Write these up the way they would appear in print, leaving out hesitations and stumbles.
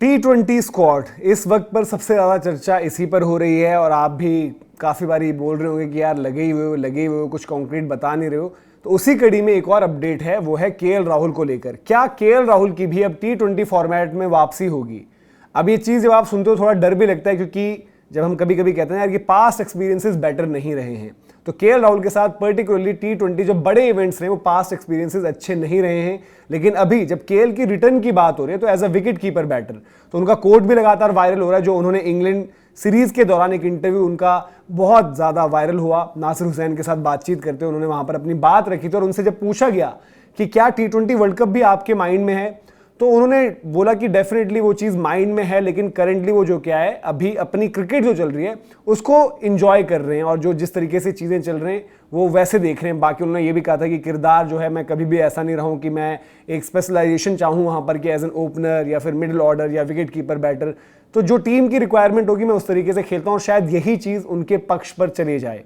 T20 squad इस वक्त पर सबसे ज़्यादा चर्चा इसी पर हो रही है और आप भी काफ़ी बारी बोल रहे होंगे कि यार लगे ही हुए हो कुछ कॉन्क्रीट बता नहीं रहे हो। तो उसी कड़ी में एक और अपडेट है, वो है केएल राहुल को लेकर। क्या केएल राहुल की भी अब T20 फॉर्मेट में वापसी होगी? अब ये चीज़ जब आप सुनते हो थोड़ा डर भी लगता है, क्योंकि जब हम कभी कभी कहते हैं यार कि पास्ट एक्सपीरियंसेस बेटर नहीं रहे हैं, तो केएल राहुल के साथ पर्टिकुलरली T20 जो बड़े इवेंट्स रहे वो पास्ट एक्सपीरियंसेस अच्छे नहीं रहे हैं। लेकिन अभी जब केएल की रिटर्न की बात हो रही है तो as a wicket keeper batter, तो उनका कोट भी लगातार वायरल हो रहा है। जो उन्होंने इंग्लैंड सीरीज के दौरान एक इंटरव्यू उनका बहुत ज़्यादा वायरल हुआ, नासिर हुसैन के साथ बातचीत करते उन्होंने वहाँ पर अपनी बात रखी थी और उनसे जब पूछा गया कि क्या T20 वर्ल्ड कप भी आपके माइंड में है, तो उन्होंने बोला कि डेफिनेटली वो चीज़ माइंड में है, लेकिन करेंटली वो जो क्या है अभी अपनी क्रिकेट जो चल रही है उसको इंजॉय कर रहे हैं और जो जिस तरीके से चीज़ें चल रही हैं वो वैसे देख रहे हैं। बाकी उन्होंने ये भी कहा था कि किरदार जो है मैं कभी भी ऐसा नहीं रहा हूँ कि मैं एक स्पेशलाइजेशन चाहूँ वहाँ पर कि एज एन ओपनर या फिर मिडिल ऑर्डर या विकेट कीपर बैटर, तो जो टीम की रिक्वायरमेंट होगी मैं उस तरीके से खेलता हूँ और शायद यही चीज़ उनके पक्ष पर चले जाए।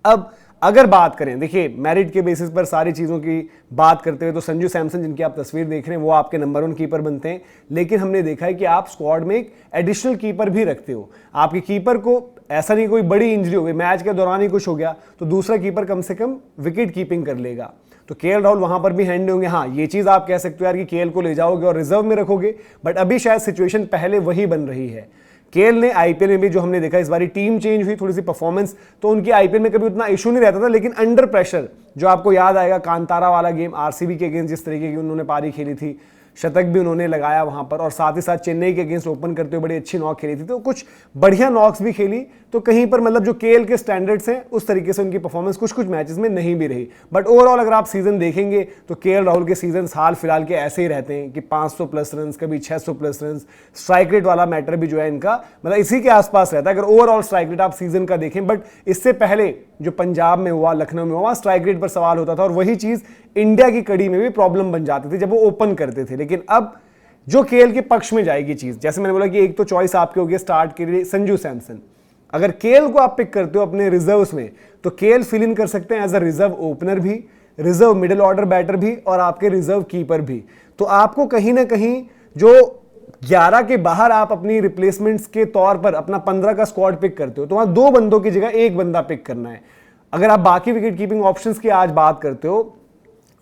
अब अगर बात करें, देखिए मेरिट के बेसिस पर सारी चीज़ों की बात करते हुए तो संजू सैमसन जिनकी आप तस्वीर देख रहे हैं वो आपके नंबर 1 कीपर बनते हैं। लेकिन हमने देखा है कि आप स्क्वाड में एक एडिशनल कीपर भी रखते हो। आपके कीपर को ऐसा नहीं कोई बड़ी इंजरी हो गई, मैच के दौरान ही कुछ हो गया, तो दूसरा कीपर कम से कम विकेट कीपिंग कर लेगा। तो केएल राहुल वहां पर भी हैंड होंगे। हाँ, ये चीज़ आप कह सकते हो यार कि केएल को ले जाओगे और रिजर्व में रखोगे, बट अभी शायद सिचुएशन पहले वही बन रही है। केएल ने आईपीएल में भी जो हमने देखा इस बारी टीम चेंज हुई, थोड़ी सी परफॉर्मेंस, तो उनकी आईपीएल में कभी उतना इशू नहीं रहता था, लेकिन अंडर प्रेशर जो आपको याद आएगा कांतारा वाला गेम आरसीबी के अगेंस्ट जिस तरीके की उन्होंने पारी खेली थी, शतक भी उन्होंने लगाया वहां पर और साथ ही साथ चेन्नई के अगेंस्ट ओपन करते हुए बड़ी अच्छी नॉक खेली थी, तो कुछ बढ़िया नॉक्स भी खेली। तो कहीं पर मतलब जो केएल के स्टैंडर्ड्स हैं उस तरीके से उनकी परफॉर्मेंस कुछ कुछ मैचेस में नहीं भी रही। बट ओवरऑल अगर आप सीजन देखेंगे तो केएल राहुल के सीजन हाल फिलहाल के ऐसे ही रहते हैं कि 500 प्लस रन, कभी 600 प्लस रन। स्ट्राइक रेट वाला मैटर भी जो है इनका मतलब इसी के आसपास रहता है अगर ओवरऑल स्ट्राइक रेट आप सीजन का देखें। बट इससे पहले जो पंजाब में हुआ, लखनऊ में हुआ, स्ट्राइक रेट पर सवाल होता था और वही चीज इंडिया की कड़ी में भी प्रॉब्लम बन जाती थी जब वो ओपन करते थे। लेकिन अब जो केएल के पक्ष में जाएगी चीज, जैसे मैंने बोला कि एक तो चॉइस आपके होगी स्टार्ट के लिए संजू सैमसन। अगर केएल को आप पिक करते हो अपने रिजर्व्स में तो केएल फिल इन कर सकते हैं एज अ रिजर्व ओपनर भी, रिजर्व मिडिल ऑर्डर बैटर भी और आपके रिजर्व कीपर भी। तो आपको कहीं ना कहीं जो 11 के बाहर आप अपनी रिप्लेसमेंट्स के तौर पर अपना 15 का स्क्वाड पिक करते हो तो वहां 2 बंदों की जगह 1 बंदा पिक करना है। अगर आप बाकी विकेट कीपिंग ऑप्शंस की आज बात करते हो,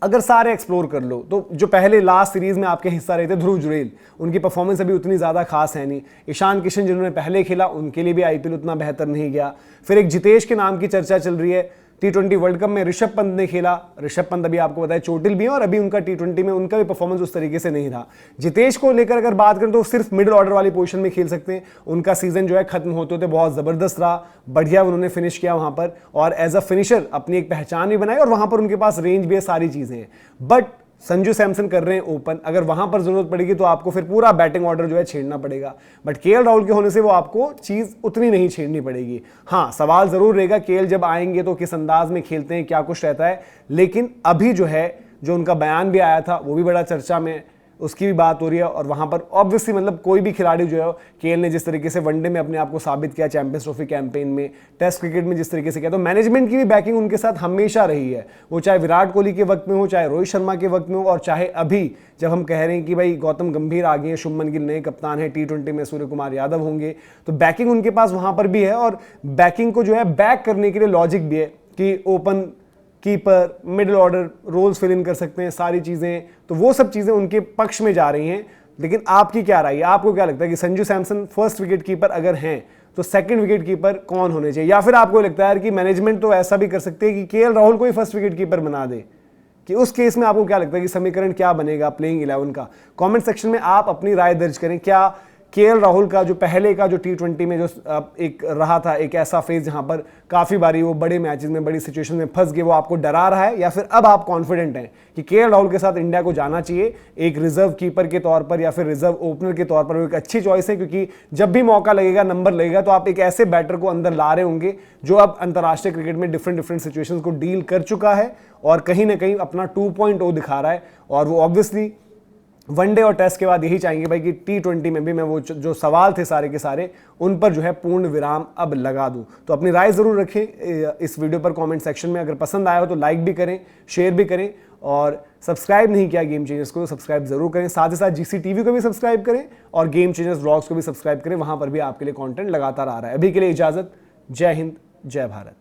अगर सारे एक्सप्लोर कर लो तो जो पहले लास्ट सीरीज में आपके हिस्सा रहे थे ध्रुव जुरेल, उनकी परफॉर्मेंस अभी उतनी ज़्यादा खास है नहीं। ईशान किशन जिन्होंने पहले खेला उनके लिए भी आईपीएल उतना बेहतर नहीं गया। फिर एक जितेश के नाम की चर्चा चल रही है। T20 वर्ल्ड कप में ऋषभ पंत ने खेला, ऋषभ पंत अभी आपको बताया चोटिल भी है और अभी उनका T20 में उनका भी परफॉर्मेंस उस तरीके से नहीं रहा। जितेश को लेकर अगर बात करें तो सिर्फ मिडिल ऑर्डर वाली पोजीशन में खेल सकते हैं। उनका सीजन जो है खत्म होते होते बहुत जबरदस्त रहा, बढ़िया उन्होंने फिनिश किया वहां पर और एज अ फिनिशर अपनी एक पहचान भी बनाई और वहां पर उनके पास रेंज भी है, सारी चीजें हैं। बट संजू सैमसन कर रहे हैं ओपन, अगर वहां पर जरूरत पड़ेगी तो आपको फिर पूरा बैटिंग ऑर्डर जो है छेड़ना पड़ेगा। बट केएल राहुल के होने से वो आपको चीज उतनी नहीं छेड़नी पड़ेगी। हाँ, सवाल जरूर रहेगा केएल जब आएंगे तो किस अंदाज में खेलते हैं, क्या कुछ रहता है। लेकिन अभी जो है जो उनका बयान भी आया था वो भी बड़ा चर्चा में, उसकी भी बात हो रही है और वहां पर ऑब्वियसली मतलब कोई भी खिलाड़ी जो है केएल ने जिस तरीके से वनडे में अपने आप को साबित किया, चैंपियंस ट्रॉफी कैंपेन में, टेस्ट क्रिकेट में जिस तरीके से किया, तो मैनेजमेंट की भी बैकिंग उनके साथ हमेशा रही है। वो चाहे विराट कोहली के वक्त में हो, चाहे रोहित शर्मा के वक्त में हो और चाहे अभी जब हम कह रहे हैं कि भाई गौतम गंभीर आ गए हैं, शुभमन गिल नए कप्तान है, T20 में सूर्य कुमार यादव होंगे, तो बैकिंग उनके पास वहां पर भी है और बैकिंग को जो है बैक करने के लिए लॉजिक भी है कि open keeper, middle order roles fill in कर सकते हैं, सारी चीजें, तो वो सब चीजें उनके पक्ष में जा रही हैं। लेकिन आपकी क्या राय है, आपको क्या लगता है कि Sanju Samson first wicket keeper अगर हैं तो सेकंड विकेट कीपर कौन होने चाहिए? या फिर आपको लगता है कि मैनेजमेंट तो ऐसा भी कर सकते हैं कि केएल राहुल को ही फर्स्ट विकेट कीपर बना दे, कि उस केस में आपको क्या लगता है कि समीकरण क्या बनेगा प्लेइंग 11 का? कमेंट सेक्शन में आप अपनी राय दर्ज करें। क्या केएल राहुल का जो पहले का जो T20 में जो एक रहा था, एक ऐसा फेज जहां पर काफी बारी वो बड़े मैचेस में, बड़ी सिचुएशन में फंस गए, वो आपको डरा रहा है, या फिर अब आप कॉन्फिडेंट हैं कि केएल राहुल के साथ इंडिया को जाना चाहिए एक रिजर्व कीपर के तौर पर या फिर रिजर्व ओपनर के तौर पर? वो एक अच्छी चॉइस है क्योंकि जब भी मौका लगेगा, नंबर लगेगा, तो आप एक ऐसे बैटर को अंदर ला रहे होंगे जो अब अंतर्राष्ट्रीय क्रिकेट में डिफरेंट सिचुएशंस को डील कर चुका है और कहीं ना कहीं अपना 2.0 दिखा रहा है। और वो ऑब्वियसली वनडे और टेस्ट के बाद यही चाहेंगे भाई कि T20 में भी मैं वो जो सवाल थे सारे के सारे उन पर जो है पूर्ण विराम अब लगा दूं। तो अपनी राय जरूर रखें इस वीडियो पर कमेंट सेक्शन में। अगर पसंद आया हो तो लाइक भी करें, शेयर भी करें और सब्सक्राइब नहीं किया गेम चेंजर्स को तो सब्सक्राइब जरूर करें, साथ ही साथ GCTV को भी सब्सक्राइब करें और गेम चेंजर्स व्लॉग्स को भी सब्सक्राइब करें, वहां पर भी आपके लिए कंटेंट लगातार आ रहा है। अभी के लिए इजाजत, जय हिंद, जय भारत।